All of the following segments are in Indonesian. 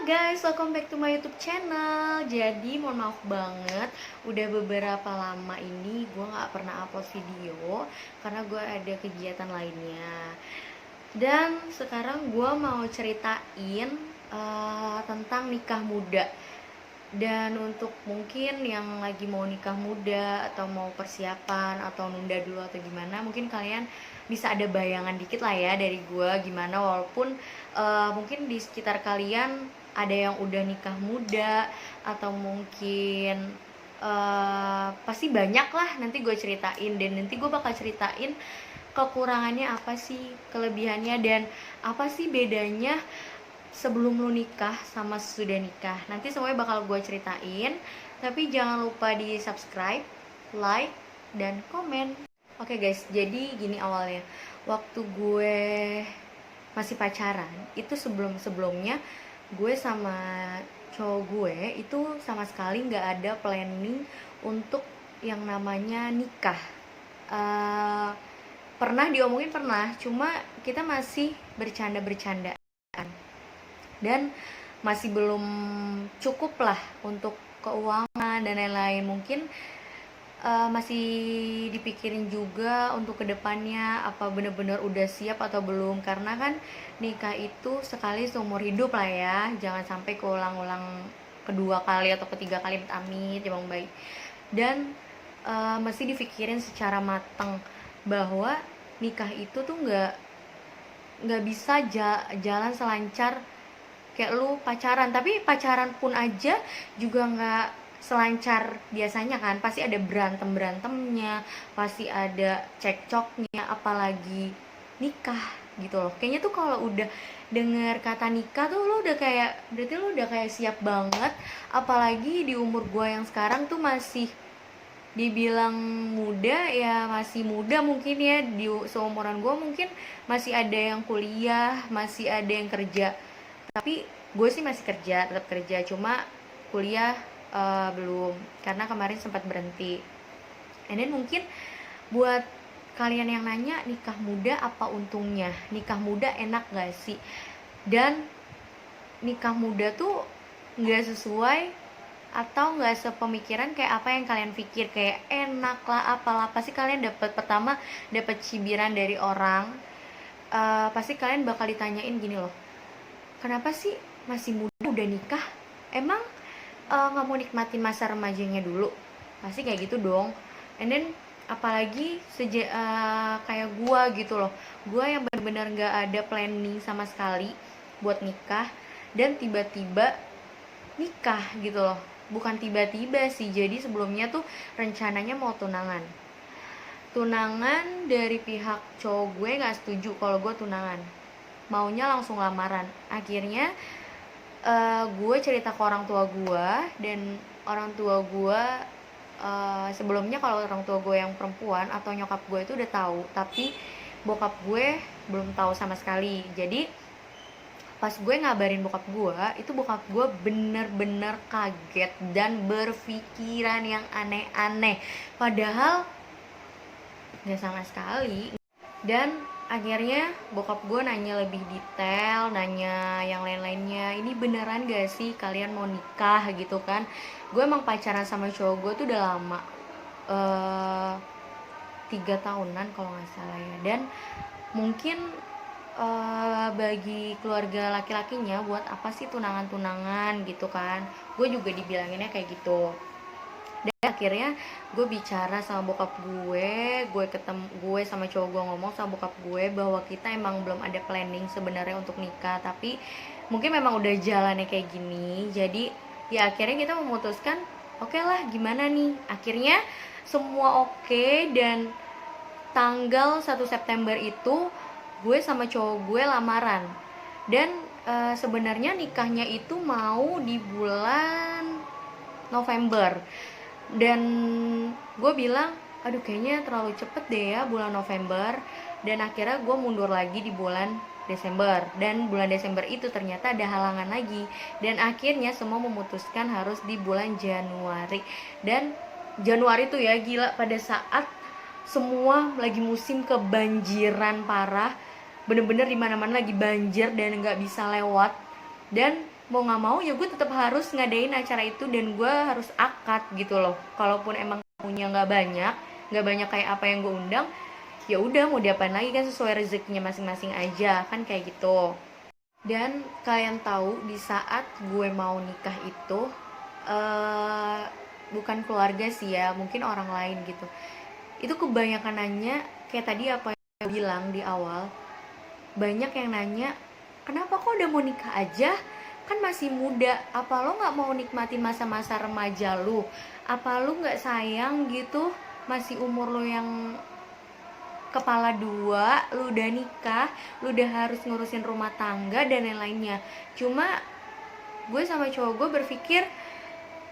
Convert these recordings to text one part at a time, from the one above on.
guys, welcome back to my YouTube channel. Jadi mohon maaf banget, udah beberapa lama ini gue nggak pernah upload video karena gue ada kegiatan lainnya. Dan sekarang gue mau ceritain tentang nikah muda. Dan untuk mungkin yang lagi mau nikah muda atau mau persiapan atau nunda dulu atau gimana, mungkin kalian bisa ada bayangan dikit lah ya dari gue gimana, walaupun mungkin di sekitar kalian ada yang udah nikah muda atau mungkin pasti banyak lah. Nanti gue ceritain dan nanti gue bakal ceritain kekurangannya apa sih, kelebihannya, dan apa sih bedanya sebelum lu nikah sama sesudah nikah. Nanti semuanya bakal gue ceritain. Tapi jangan lupa di subscribe, like, dan komen. Oke guys, jadi gini awalnya. Waktu gue masih pacaran, itu sebelumnya gue sama cowok gue itu sama sekali nggak ada planning untuk yang namanya nikah. Pernah diomongin, pernah, cuma kita masih bercanda-bercandaan dan masih belum cukup lah untuk keuangan dan lain-lain. Mungkin masih dipikirin juga untuk kedepannya apa bener-bener udah siap atau belum, karena kan nikah itu sekali seumur hidup lah ya, jangan sampai keulang-ulang kedua kali atau ketiga kali, amit ya bang baik. Dan masih dipikirin secara matang bahwa nikah itu tuh nggak bisa jalan selancar kayak lu pacaran. Tapi pacaran pun aja juga nggak selancar biasanya kan, pasti ada berantemnya, pasti ada cekcoknya, apalagi nikah gitu loh. Kayaknya tuh kalau udah denger kata nikah tuh lu udah kayak, berarti lu udah kayak siap banget. Apalagi di umur gua yang sekarang tuh masih dibilang muda, ya masih muda mungkin ya, di seumuran gue mungkin masih ada yang kuliah, masih ada yang kerja. Tapi gue sih masih kerja, tetap kerja, cuma kuliah belum, karena kemarin sempat berhenti. And then mungkin buat kalian yang nanya nikah muda apa untungnya, nikah muda enak gak sih? Dan nikah muda tuh gak sesuai atau nggak sepemikiran kayak apa yang kalian pikir, kayak enak lah apalah. Pasti kalian pertama dapat cibiran dari orang. Pasti kalian bakal ditanyain gini loh, kenapa sih masih muda udah nikah, emang nggak mau nikmatin masa remajanya dulu? Pasti kayak gitu dong. And then apalagi kayak gue gitu loh, gue yang benar-benar nggak ada planning sama sekali buat nikah, dan tiba-tiba nikah gitu loh. Bukan tiba-tiba sih, jadi sebelumnya tuh rencananya mau tunangan dari pihak cowok gue nggak setuju kalau gue tunangan, maunya langsung lamaran. Akhirnya gue cerita ke orang tua gue, dan orang tua gue sebelumnya, kalau orang tua gue yang perempuan atau nyokap gue itu udah tahu, tapi bokap gue belum tahu sama sekali. Jadi pas gue ngabarin bokap gue, itu bokap gue bener-bener kaget dan berpikiran yang aneh-aneh, padahal gak sama sekali. Dan akhirnya bokap gue nanya lebih detail, nanya yang lain-lainnya, ini beneran gak sih kalian mau nikah gitu kan. Gue emang pacaran sama cowok gue tuh udah lama, 3 tahunan kalau gak salah ya. Dan mungkin bagi keluarga laki-lakinya, buat apa sih tunangan-tunangan gitu kan, gue juga dibilanginnya kayak gitu. Dan akhirnya gue bicara sama bokap gue sama cowok gue ngomong sama bokap gue bahwa kita emang belum ada planning sebenarnya untuk nikah, tapi mungkin memang udah jalannya kayak gini. Jadi ya akhirnya kita memutuskan, oke lah, gimana nih. Akhirnya semua oke, dan tanggal 1 September itu gue sama cowok gue lamaran. Dan sebenarnya nikahnya itu mau di bulan November, dan gue bilang aduh kayaknya terlalu cepet deh ya bulan November. Dan akhirnya gue mundur lagi di bulan Desember, dan bulan Desember itu ternyata ada halangan lagi, dan akhirnya semua memutuskan harus di bulan Januari. Dan Januari tuh ya gila, pada saat semua lagi musim kebanjiran parah, bener-bener dimana-mana lagi banjir dan nggak bisa lewat. Dan mau nggak mau ya gue tetap harus ngadain acara itu, dan gue harus akad gitu loh. Kalaupun emang punya nggak banyak kayak apa yang gue undang, ya udah mau diapain lagi kan, sesuai rezekinya masing-masing aja kan, kayak gitu. Dan kalian tahu di saat gue mau nikah itu, eh bukan keluarga sih ya, mungkin orang lain gitu, itu kebanyakan nanya kayak tadi apa yang gue bilang di awal. Banyak yang nanya, kenapa kok udah mau nikah aja, kan masih muda, apa lo nggak mau nikmatin masa-masa remaja lu, apa lu nggak sayang gitu, masih umur lo yang kepala dua, lu udah nikah, lu udah harus ngurusin rumah tangga dan lain-lainnya. Cuma gue sama cowok gue berpikir,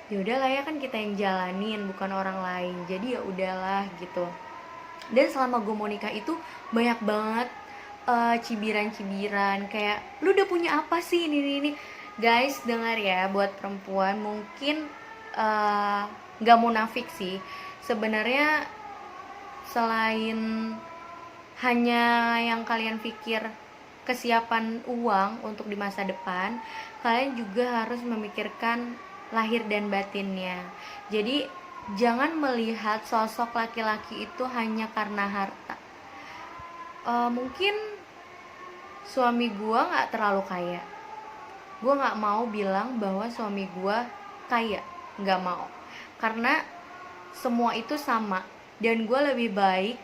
ya udahlah ya, kan kita yang jalanin bukan orang lain, jadi ya udahlah gitu. Dan selama gue mau nikah itu banyak banget cibiran-cibiran kayak, lu udah punya apa sih ini. Guys, dengar ya, buat perempuan mungkin nggak munafik sih sebenarnya, selain hanya yang kalian pikir kesiapan uang untuk di masa depan, kalian juga harus memikirkan lahir dan batinnya. Jadi jangan melihat sosok laki-laki itu hanya karena harta. Mungkin suami gue nggak terlalu kaya, gue nggak mau bilang bahwa suami gue kaya, nggak mau, karena semua itu sama. Dan gue lebih baik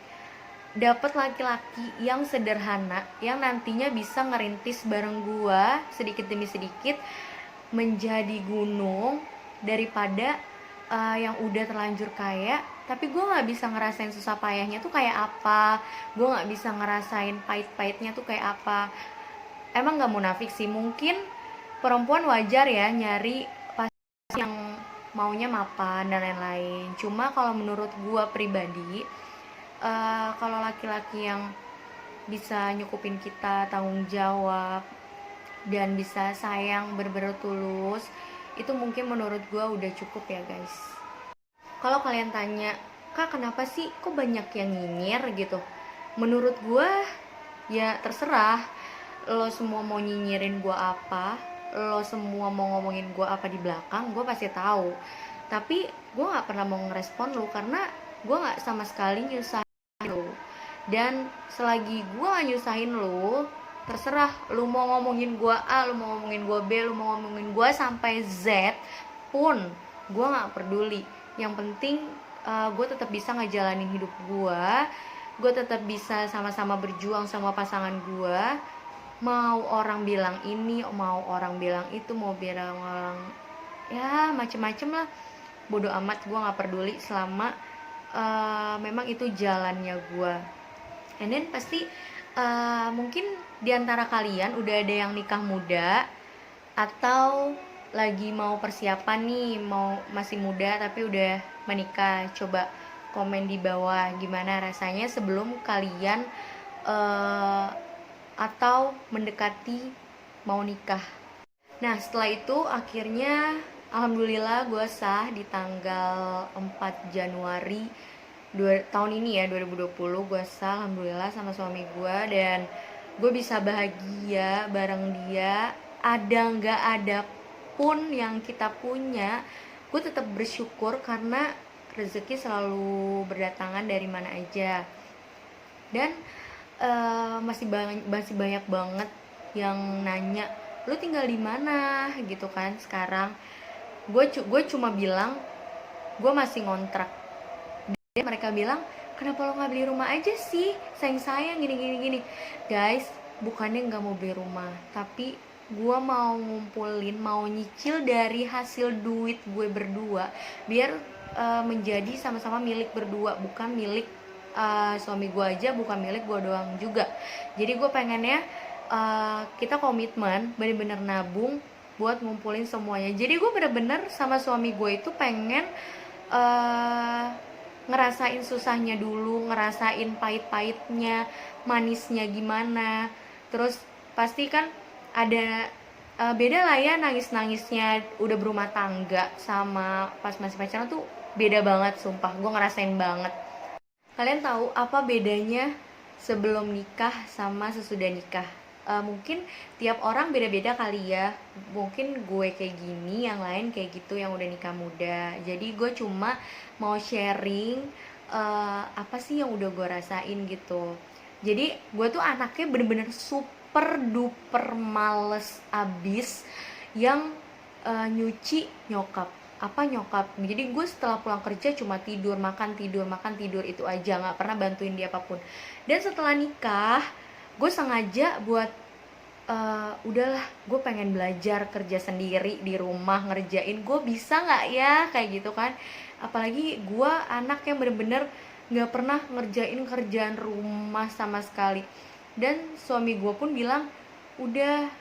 dapat laki-laki yang sederhana, yang nantinya bisa ngerintis bareng gue sedikit demi sedikit menjadi gunung, daripada yang udah terlanjur kaya tapi gue nggak bisa ngerasain susah payahnya tuh kayak apa, gue nggak bisa ngerasain pahit-pahitnya tuh kayak apa. Emang nggak munafik sih, mungkin perempuan wajar ya nyari pasangan yang maunya mapan dan lain-lain. Cuma kalau menurut gue pribadi, kalau laki-laki yang bisa nyukupin kita, tanggung jawab, dan bisa sayang bener-bener tulus, itu mungkin menurut gue udah cukup ya guys. Kalau kalian tanya, kak kenapa sih kok banyak yang nyinyir gitu, menurut gue ya terserah. Lo semua mau nyinyirin gue apa, lo semua mau ngomongin gue apa di belakang, gue pasti tahu. Tapi gue nggak pernah mau ngerespon lo, karena gue nggak sama sekali nyusahin lo. Dan selagi gue gak nyusahin lo, terserah lu mau ngomongin gue A, lu mau ngomongin gue B, lu mau ngomongin gue sampai Z pun gue nggak peduli. Yang penting gue tetap bisa ngejalanin hidup gue tetap bisa sama-sama berjuang sama pasangan gue. Mau orang bilang ini, mau orang bilang itu, mau bilang orang ya macem-macem lah, bodo amat, gue nggak peduli selama memang itu jalannya gue. And then pasti mungkin diantara kalian udah ada yang nikah muda atau lagi mau persiapan nih, mau masih muda tapi udah menikah. Coba komen di bawah gimana rasanya sebelum kalian atau mendekati mau nikah. Nah setelah itu akhirnya alhamdulillah gue sah di tanggal 4 Januari tahun ini ya, 2020. Gue sah alhamdulillah sama suami gue, dan gue bisa bahagia bareng dia. Ada nggak ada pun yang kita punya, gue tetap bersyukur karena rezeki selalu berdatangan dari mana aja. Dan masih banyak banget yang nanya, lu tinggal di mana gitu kan sekarang. Gue cuma bilang gue masih ngontrak. Dan mereka bilang, kenapa lo nggak beli rumah aja sih, sayang gini. Guys, bukannya nggak mau beli rumah, tapi gue mau ngumpulin, mau nyicil dari hasil duit gue berdua, biar menjadi sama-sama milik berdua, bukan milik suami gue aja, bukan milik gue doang juga. Jadi gue pengennya kita komitmen bener-bener nabung buat ngumpulin semuanya. Jadi gue bener-bener sama suami gue itu pengen ngerasain susahnya dulu, ngerasain pahit-pahitnya, manisnya gimana. Terus pasti kan ada beda lah ya nangis-nangisnya udah berumah tangga sama pas masih pacaran tuh beda banget, sumpah gue ngerasain banget. Kalian tahu apa bedanya sebelum nikah sama sesudah nikah? mungkin tiap orang beda-beda kali ya, mungkin gue kayak gini, yang lain kayak gitu yang udah nikah muda. Jadi gue cuma mau sharing apa sih yang udah gue rasain gitu. Jadi gue tuh anaknya bener-bener super duper males abis yang nyuci nyokap. Apa nyokap, jadi gue setelah pulang kerja cuma tidur makan tidur makan tidur, itu aja, nggak pernah bantuin dia apapun. Dan setelah nikah gue sengaja buat udahlah, gue pengen belajar kerja sendiri di rumah, ngerjain, gue bisa nggak ya kayak gitu kan. Apalagi gue anak yang bener-bener nggak pernah ngerjain kerjaan rumah sama sekali. Dan suami gue pun bilang udah,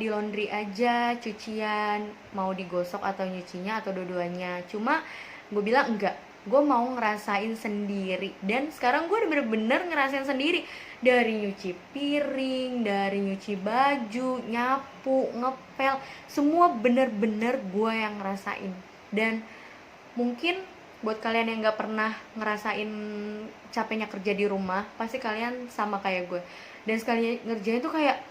di laundry aja cucian, mau digosok atau nyucinya atau dua-duanya. Cuma gue bilang enggak, gue mau ngerasain sendiri. Dan sekarang gue udah bener-bener ngerasain sendiri, dari nyuci piring, dari nyuci baju, nyapu, ngepel, semua bener-bener gue yang ngerasain. Dan mungkin buat kalian yang nggak pernah ngerasain capeknya kerja di rumah, pasti kalian sama kayak gue. Dan sekali ngerjain tuh kayak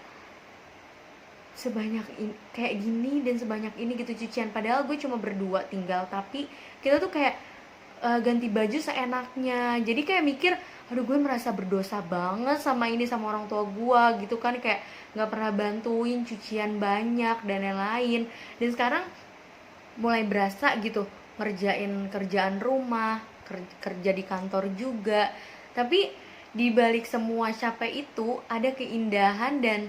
sebanyak ini, kayak gini dan sebanyak ini gitu cucian, padahal gue cuma berdua tinggal, tapi kita tuh kayak ganti baju seenaknya. Jadi kayak mikir, aduh gue merasa berdosa banget sama ini, sama orang tua gue gitu kan, kayak nggak pernah bantuin cucian banyak dan lain-lain. Dan sekarang mulai berasa gitu ngerjain kerjaan rumah, kerja di kantor juga. Tapi di balik semua capek itu ada keindahan dan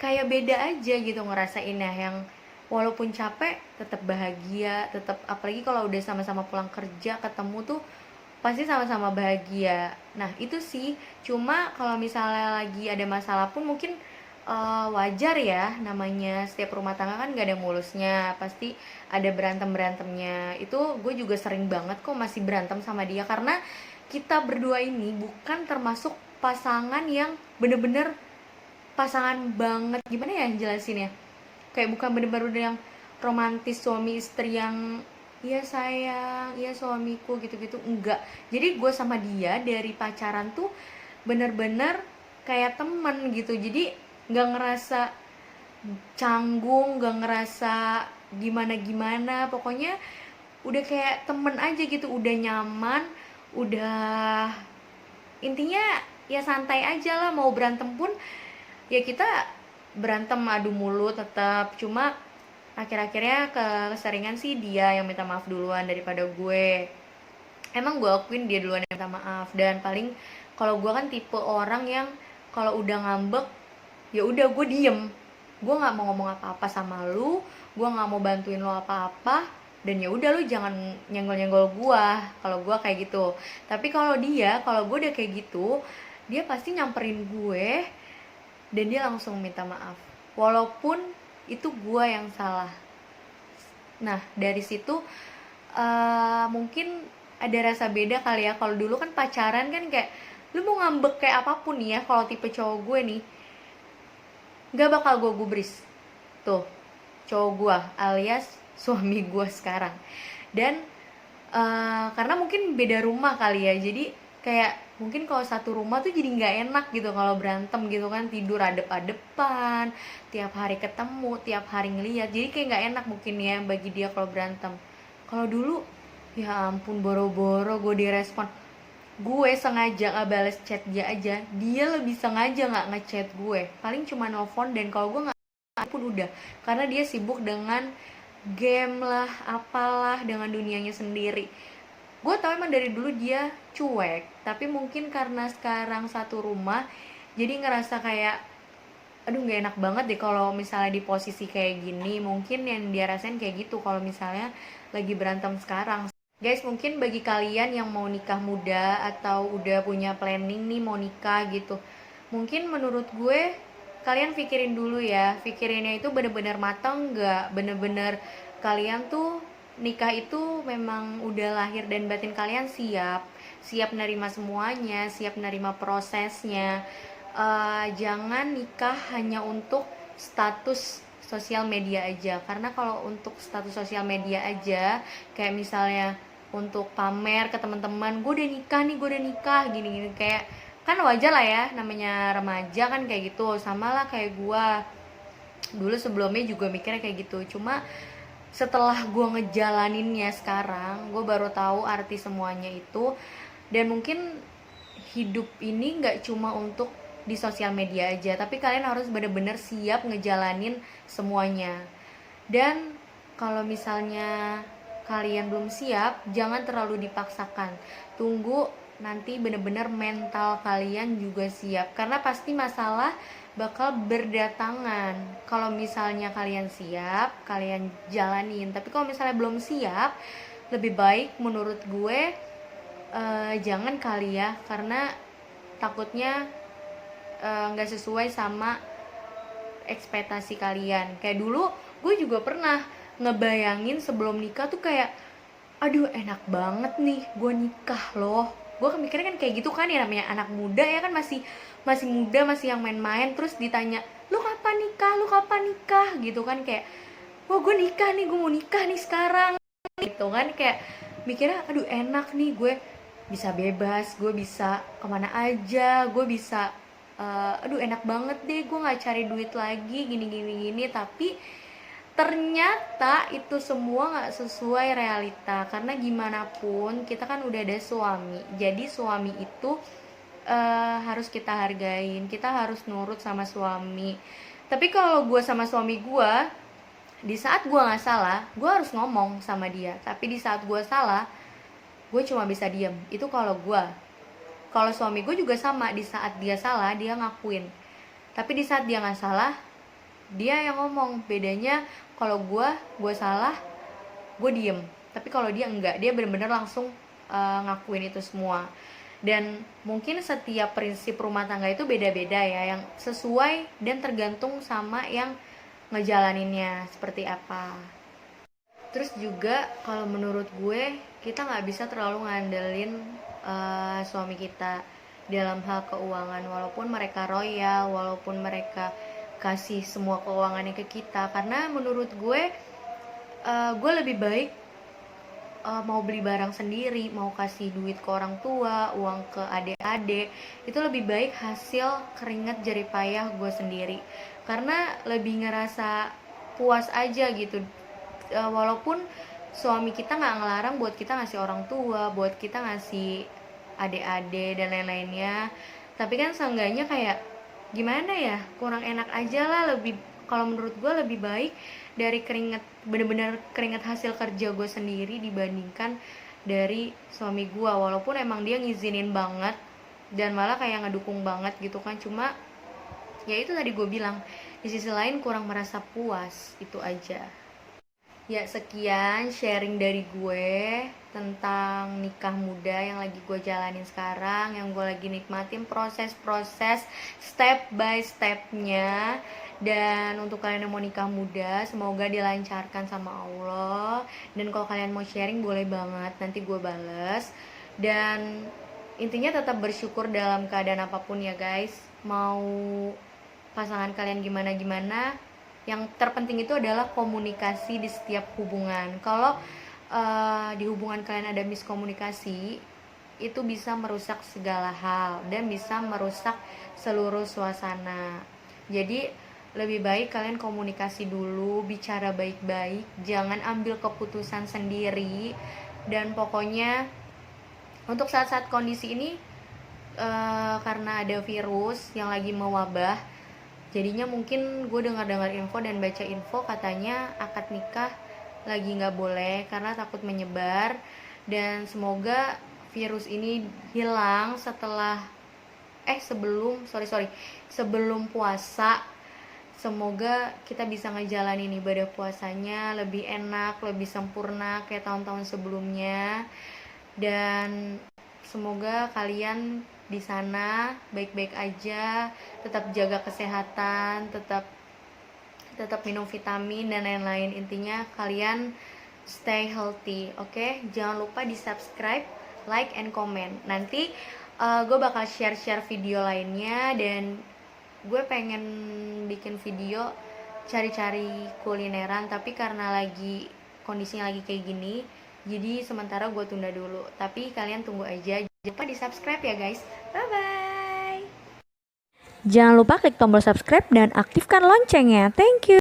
kayak beda aja gitu ngerasainnya, yang walaupun capek tetap bahagia, tetap, apalagi kalau udah sama-sama pulang kerja ketemu tuh pasti sama-sama bahagia. Nah itu sih, cuma kalau misalnya lagi ada masalah pun mungkin wajar ya, namanya setiap rumah tangga kan gak ada mulusnya, pasti ada berantem-berantemnya. Itu gue juga sering banget kok masih berantem sama dia, karena kita berdua ini bukan termasuk pasangan yang bener-bener pasangan banget, gimana ya jelasinnya, kayak bukan bener-bener yang romantis suami istri yang iya sayang, iya suamiku gitu-gitu, enggak. Jadi gue sama dia dari pacaran tuh bener-bener kayak temen gitu. Jadi nggak ngerasa canggung, nggak ngerasa gimana-gimana, pokoknya udah kayak temen aja gitu, udah nyaman, udah, intinya ya santai aja lah. Mau berantem pun ya kita berantem adu mulut tetap, cuma akhir-akhirnya keseringan sih dia yang minta maaf duluan daripada gue. Emang gue akuin dia duluan yang minta maaf. Dan paling kalau gue kan tipe orang yang kalau udah ngambek ya udah gue diem, gue nggak mau ngomong apa-apa sama lu, gue nggak mau bantuin lo apa-apa, dan ya udah lu jangan nyenggol-nyenggol gue. Kalau gue kayak gitu. Tapi kalau dia, kalau gue udah kayak gitu, dia pasti nyamperin gue dan dia langsung minta maaf walaupun itu gue yang salah. Nah dari situ mungkin ada rasa beda kali ya. Kalau dulu kan pacaran kan kayak lu mau ngambek kayak apapun nih ya, kalau tipe cowok gue nih nggak bakal gue gubris. Tuh cowok gue alias suami gue sekarang. Dan karena mungkin beda rumah kali ya, jadi kayak mungkin kalau satu rumah tuh jadi nggak enak gitu kalau berantem gitu kan, tidur adep-adepan, tiap hari ketemu, tiap hari ngeliat, jadi kayak nggak enak mungkin ya bagi dia kalau berantem. Kalau dulu ya ampun, boro-boro gue direspon, gue sengaja nggak bales chat dia aja, dia lebih sengaja nggak ngechat gue, paling cuma nelfon. Dan kalau gue nggak pun udah, karena dia sibuk dengan game lah, apalah, dengan dunianya sendiri. Gue tau emang dari dulu dia cuek, tapi mungkin karena sekarang satu rumah jadi ngerasa kayak aduh nggak enak banget deh kalau misalnya di posisi kayak gini. Mungkin yang dia rasain kayak gitu kalau misalnya lagi berantem sekarang. Guys, mungkin bagi kalian yang mau nikah muda atau udah punya planning nih mau nikah gitu, mungkin menurut gue kalian pikirin dulu ya, pikirinnya itu bener-bener matang nggak, bener-bener kalian tuh nikah itu memang udah lahir dan batin kalian siap, siap nerima semuanya, siap nerima prosesnya. Jangan nikah hanya untuk status sosial media aja, karena kalau untuk status sosial media aja, kayak misalnya untuk pamer ke teman-teman, gue udah nikah nih, gue udah nikah gini-gini, kayak kan wajar lah ya, namanya remaja kan kayak gitu, sama lah kayak gua dulu sebelumnya juga mikirnya kayak gitu. Cuma setelah gue ngejalaninnya sekarang, gue baru tahu arti semuanya itu. Dan mungkin hidup ini nggak cuma untuk di sosial media aja, tapi kalian harus bener-bener siap ngejalanin semuanya. Dan kalau misalnya kalian belum siap, jangan terlalu dipaksakan, tunggu nanti bener-bener mental kalian juga siap, karena pasti masalah bakal berdatangan. Kalau misalnya kalian siap, kalian jalanin. Tapi kalau misalnya belum siap, lebih baik menurut gue jangan kali ya, karena takutnya nggak sesuai sama ekspektasi kalian. Kayak dulu gue juga pernah ngebayangin sebelum nikah tuh kayak, aduh enak banget nih gue nikah loh. Gue mikirnya kan kayak gitu kan, ya namanya anak muda ya kan, masih masih muda, masih yang main-main. Terus ditanya, lu kapan nikah, lu kapan nikah gitu kan, kayak wah gue nikah nih, gue mau nikah nih sekarang gitu kan. Kayak mikirnya aduh enak nih, gue bisa bebas, gue bisa kemana aja, gue bisa aduh enak banget deh, gue nggak cari duit lagi gini gini gini. Tapi ternyata itu semua nggak sesuai realita, karena gimana pun kita kan udah ada suami, jadi suami itu harus kita hargain, kita harus nurut sama suami. Tapi kalau gue sama suami gue, di saat gue nggak salah, gue harus ngomong sama dia. Tapi di saat gue salah, gue cuma bisa diem. Itu kalau gue. Kalau suami gue juga sama, di saat dia salah dia ngakuin, tapi di saat dia nggak salah dia yang ngomong. Bedanya kalau gue salah, gue diem. Tapi kalau dia enggak, dia benar-benar langsung ngakuin itu semua. Dan mungkin setiap prinsip rumah tangga itu beda-beda ya, yang sesuai dan tergantung sama yang ngejalaninnya seperti apa. Terus juga kalau menurut gue, kita nggak bisa terlalu ngandelin suami kita dalam hal keuangan, walaupun mereka royal, walaupun mereka kasih semua keuangannya ke kita. Karena menurut gue lebih baik mau beli barang sendiri, mau kasih duit ke orang tua, uang ke adik-adik, itu lebih baik hasil keringat jerih payah gue sendiri. Karena lebih ngerasa puas aja gitu. Walaupun suami kita nggak ngelarang buat kita ngasih orang tua, buat kita ngasih adik-adik dan lain-lainnya, tapi kan seenggaknya kayak gimana ya, kurang enak aja lah. Lebih, kalau menurut gue lebih baik dari keringat, bener-bener keringat hasil kerja gue sendiri dibandingkan dari suami gue. Walaupun emang dia ngizinin banget dan malah kayak ngedukung banget gitu kan, cuma ya itu tadi gue bilang, di sisi lain kurang merasa puas, itu aja. Ya sekian sharing dari gue tentang nikah muda yang lagi gue jalanin sekarang, yang gue lagi nikmatin proses-proses step by stepnya. Dan untuk kalian yang mau nikah muda, semoga dilancarkan sama Allah. Dan kalau kalian mau sharing boleh banget, nanti gue bales. Dan intinya tetap bersyukur dalam keadaan apapun ya guys. Mau pasangan kalian gimana-gimana, yang terpenting itu adalah komunikasi di setiap hubungan. Kalau di hubungan kalian ada miskomunikasi, itu bisa merusak segala hal dan bisa merusak seluruh suasana. Jadi lebih baik kalian komunikasi dulu, bicara baik-baik, jangan ambil keputusan sendiri. Dan pokoknya untuk saat-saat kondisi ini, karena ada virus yang lagi mewabah, jadinya mungkin gue dengar info dan baca info katanya akad nikah lagi nggak boleh karena takut menyebar. Dan semoga virus ini hilang setelah sebelum puasa. Semoga kita bisa ngejalanin ibadah puasanya lebih enak, lebih sempurna kayak tahun-tahun sebelumnya. Dan semoga kalian di sana baik-baik aja, tetap jaga kesehatan, tetap minum vitamin dan lain-lain. Intinya kalian stay healthy, oke? Jangan lupa di subscribe, like, and comment. Nanti gue bakal share video lainnya, dan gue pengen bikin video cari-cari kulineran, tapi karena lagi kondisinya lagi kayak gini, jadi sementara gue tunda dulu. Tapi kalian tunggu aja, jangan lupa di subscribe ya guys. Bye bye. Jangan lupa klik tombol subscribe dan aktifkan loncengnya. Thank you.